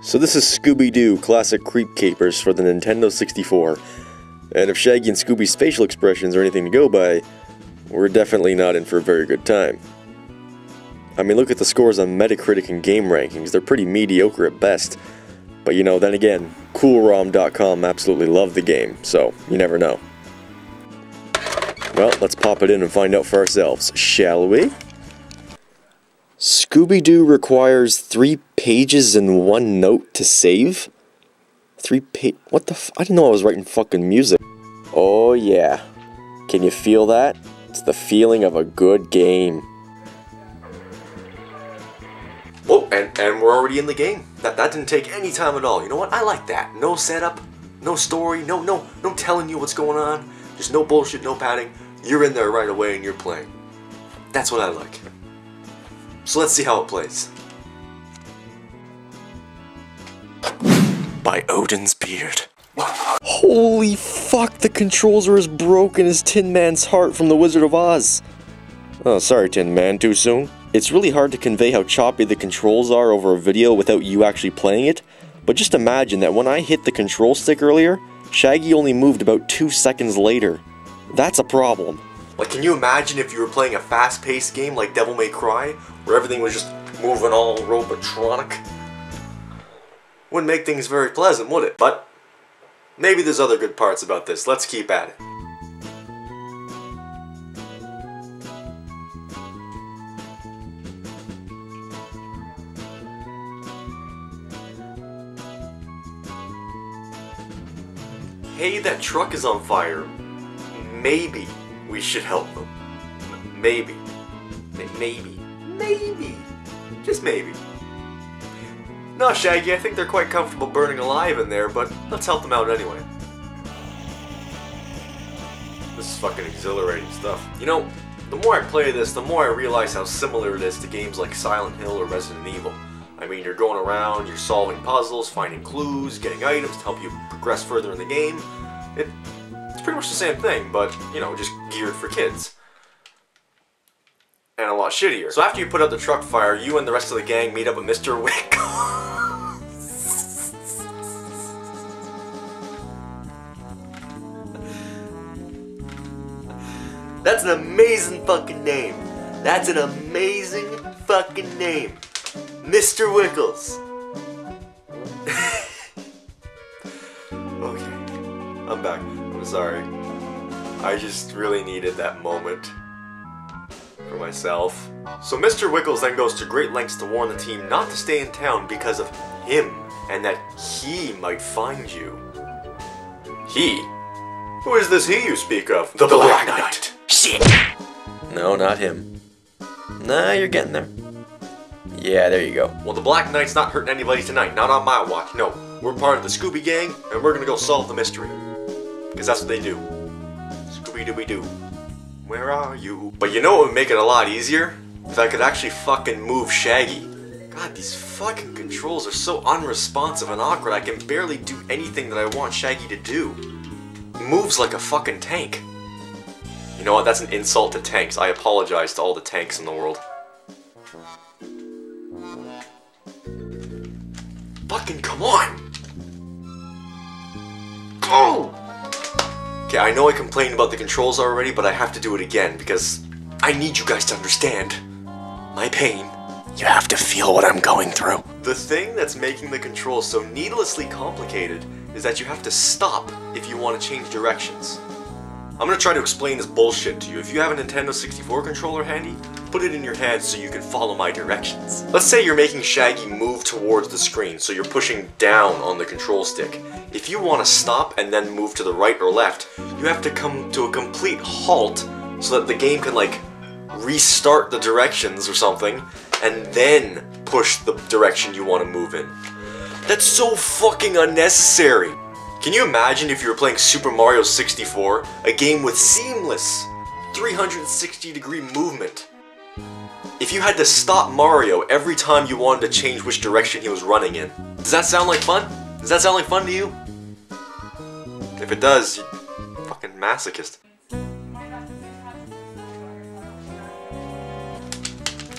So this is Scooby Doo Classic Creep Capers for the Nintendo 64. And if Shaggy and Scooby's facial expressions are anything to go by, we're definitely not in for a very good time. I mean, look at the scores on Metacritic and game rankings, they're pretty mediocre at best. But you know, then again, CoolROM.com absolutely loved the game, so you never know. Well, let's pop it in and find out for ourselves, shall we? Scooby Doo requires 3 pages and 1 note to save? What the I didn't know I was writing fucking music. Oh yeah. Can you feel that? It's the feeling of a good game. Oh, and we're already in the game. That didn't take any time at all. You know what? I like that. No setup, no story, no telling you what's going on. Just no bullshit, no padding. You're in there right away and you're playing. That's what I like. So let's see how it plays. By Odin's beard. Holy fuck, the controls are as broken as Tin Man's heart from The Wizard of Oz. Oh, sorry Tin Man, too soon? It's really hard to convey how choppy the controls are over a video without you actually playing it, but just imagine that when I hit the control stick earlier, Shaggy only moved about 2 seconds later. That's a problem. Like, can you imagine if you were playing a fast-paced game like Devil May Cry, where everything was just moving all robotronic? Wouldn't make things very pleasant, would it? But maybe there's other good parts about this. Let's keep at it. Hey, that truck is on fire. Maybe we should help them. Maybe. Maybe. Just maybe. No, Shaggy, I think they're quite comfortable burning alive in there, but let's help them out anyway. This is fucking exhilarating stuff. You know, the more I play this, the more I realize how similar it is to games like Silent Hill or Resident Evil. I mean, you're going around, you're solving puzzles, finding clues, getting items to help you progress further in the game. It's pretty much the same thing, but, you know, just geared for kids. And a lot shittier. So after you put out the truck fire, you and the rest of the gang meet up with Mr. Wickles. That's an amazing fucking name. That's an amazing fucking name. Mr. Wickles. Okay, I'm back. I'm sorry. I just really needed that moment for myself. So Mr. Wickles then goes to great lengths to warn the team not to stay in town because of him, and that he might find you. He? Who is this he you speak of? The Black Knight. Shit! No, not him. Nah, you're getting there. Yeah, there you go. Well, the Black Knight's not hurting anybody tonight, not on my watch. No, we're part of the Scooby Gang, and we're gonna go solve the mystery. Because that's what they do. Scooby-Dooby-Doo. Where are you? But you know what would make it a lot easier? If I could actually fucking move Shaggy. God, these fucking controls are so unresponsive and awkward, I can barely do anything that I want Shaggy to do. He moves like a fucking tank. You know what, that's an insult to tanks. I apologize to all the tanks in the world. Fucking come on! Go! Okay, I know I complained about the controls already, but I have to do it again, because I need you guys to understand my pain. You have to feel what I'm going through. The thing that's making the controls so needlessly complicated is that you have to stop if you want to change directions. I'm gonna try to explain this bullshit to you. If you have a Nintendo 64 controller handy, put it in your hand so you can follow my directions. Let's say you're making Shaggy move towards the screen, so you're pushing down on the control stick. If you want to stop and then move to the right or left, you have to come to a complete halt so that the game can, like, restart the directions or something, and then push the direction you want to move in. That's so fucking unnecessary! Can you imagine if you were playing Super Mario 64, a game with seamless 360-degree movement? If you had to stop Mario every time you wanted to change which direction he was running in. Does that sound like fun? Does that sound like fun to you? If it does, you're fucking masochist.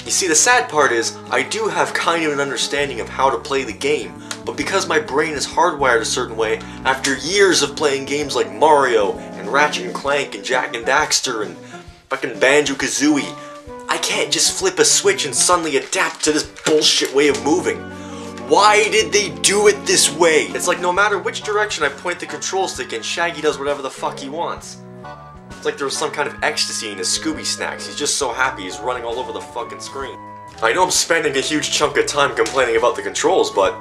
You see, the sad part is, I do have kind of an understanding of how to play the game, but because my brain is hardwired a certain way, after years of playing games like Mario, and Ratchet and Clank, and Jak and Daxter, and fucking Banjo-Kazooie, I can't just flip a switch and suddenly adapt to this bullshit way of moving. Why did they do it this way? It's like no matter which direction I point the control stick in, Shaggy does whatever the fuck he wants. It's like there was some kind of ecstasy in his Scooby snacks. He's just so happy he's running all over the fucking screen. I know I'm spending a huge chunk of time complaining about the controls, but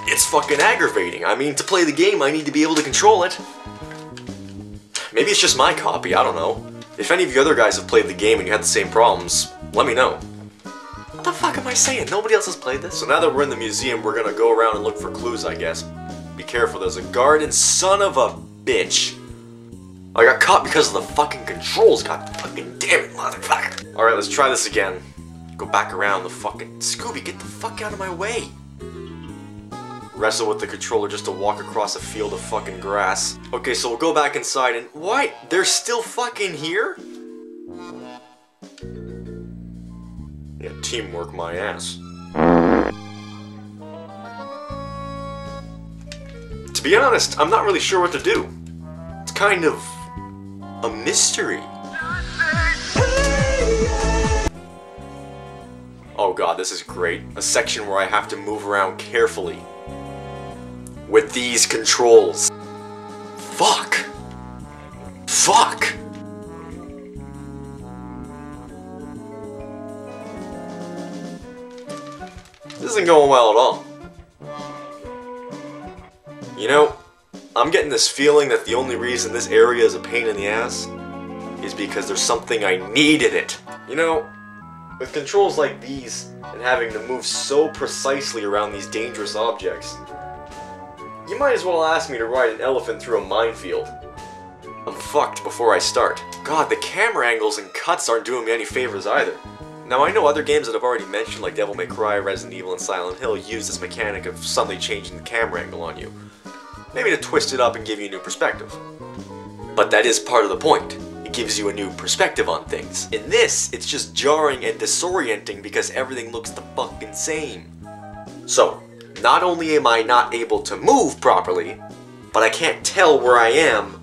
it's fucking aggravating. I mean, to play the game, I need to be able to control it. Maybe it's just my copy, I don't know. If any of you other guys have played the game and you had the same problems, let me know. What the fuck am I saying? Nobody else has played this? So now that we're in the museum, we're gonna go around and look for clues, I guess. Be careful, there's a guard and son of a bitch. I got caught because of the fucking controls, god fucking damn it, motherfucker. Alright, let's try this again. Go back around the fucking... Scooby, get the fuck out of my way! Wrestle with the controller just to walk across a field of fucking grass. Okay, so we'll go back inside and... What? They're still fucking here? Yeah, teamwork my ass. To be honest, I'm not really sure what to do. It's kind of... a mystery. Oh god, this is great. A section where I have to move around carefully. With these controls. Fuck! Fuck! This isn't going well at all. You know, I'm getting this feeling that the only reason this area is a pain in the ass is because there's something I need in it. You know, with controls like these and having to move so precisely around these dangerous objects, you might as well ask me to ride an elephant through a minefield. I'm fucked before I start. God, the camera angles and cuts aren't doing me any favors either. Now I know other games that I've already mentioned like Devil May Cry, Resident Evil, and Silent Hill use this mechanic of suddenly changing the camera angle on you. Maybe to twist it up and give you a new perspective. But that is part of the point. It gives you a new perspective on things. In this, it's just jarring and disorienting because everything looks the fucking same. So, not only am I not able to move properly, but I can't tell where I am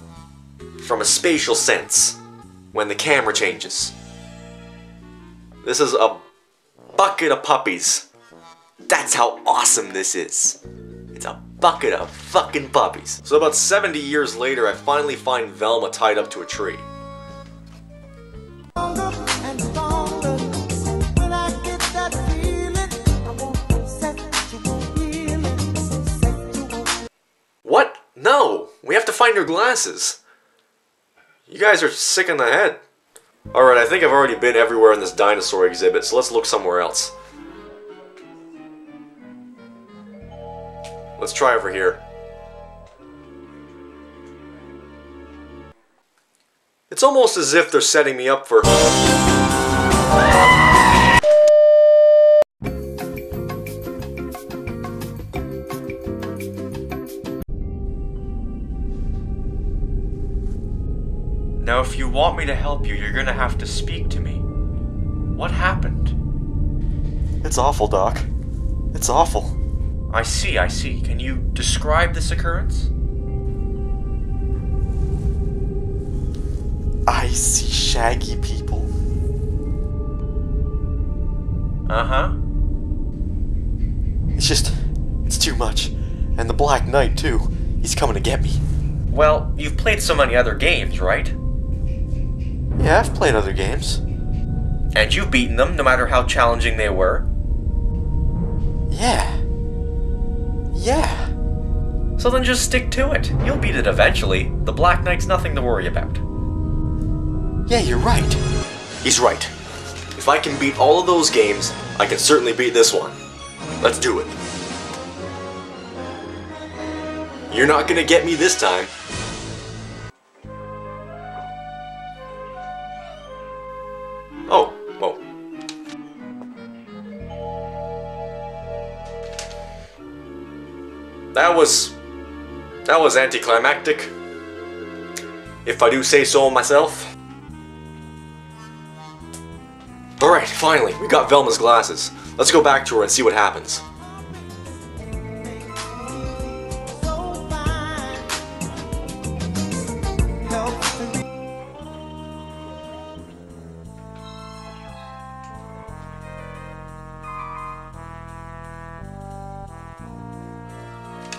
from a spatial sense when the camera changes. This is a bucket of puppies. That's how awesome this is. It's a bucket of fucking puppies. So about 70 years later, I finally find Velma tied up to a tree. What? No! We have to find her glasses. You guys are sick in the head. Alright, I think I've already been everywhere in this dinosaur exhibit, so let's look somewhere else. Let's try over here. It's almost as if they're setting me up for... Now, if you want me to help you, you're gonna have to speak to me. What happened? It's awful, Doc. It's awful. I see, I see. Can you describe this occurrence? I see shaggy people. Uh-huh. It's too much. And the Black Knight, too. He's coming to get me. Well, you've played so many other games, right? Yeah, I've played other games. And you've beaten them, no matter how challenging they were? Yeah. Yeah. So then just stick to it. You'll beat it eventually. The Black Knight's nothing to worry about. Yeah, you're right. He's right. If I can beat all of those games, I can certainly beat this one. Let's do it. You're not gonna get me this time. Oh, whoa. That was anticlimactic, if I do say so myself. Alright, finally, we got Velma's glasses. Let's go back to her and see what happens.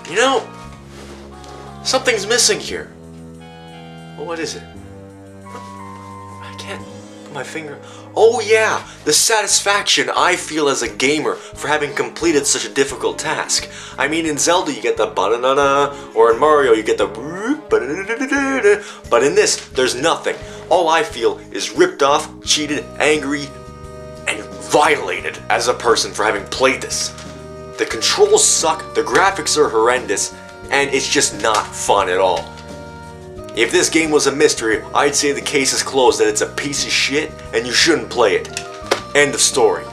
You know, something's missing here. Well, what is it? I can't put my finger... Oh yeah, the satisfaction I feel as a gamer for having completed such a difficult task. I mean, in Zelda you get the ba-da-na-na, or in Mario you get the ba-da-da-da-da-da, but in this, there's nothing. All I feel is ripped off, cheated, angry, and violated as a person for having played this. The controls suck, the graphics are horrendous, and it's just not fun at all. If this game was a mystery, I'd say the case is closed, that it's a piece of shit and you shouldn't play it. End of story.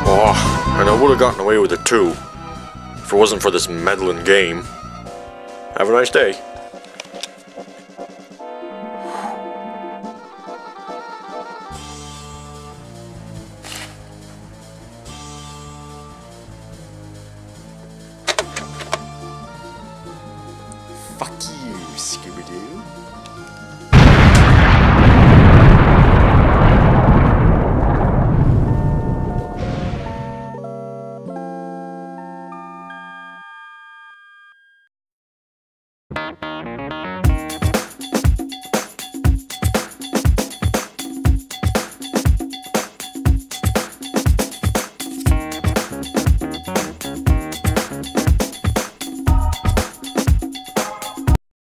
Oh, and I would have gotten away with it too, if it wasn't for this meddling game. Have a nice day. Fuck you, Scooby Doo.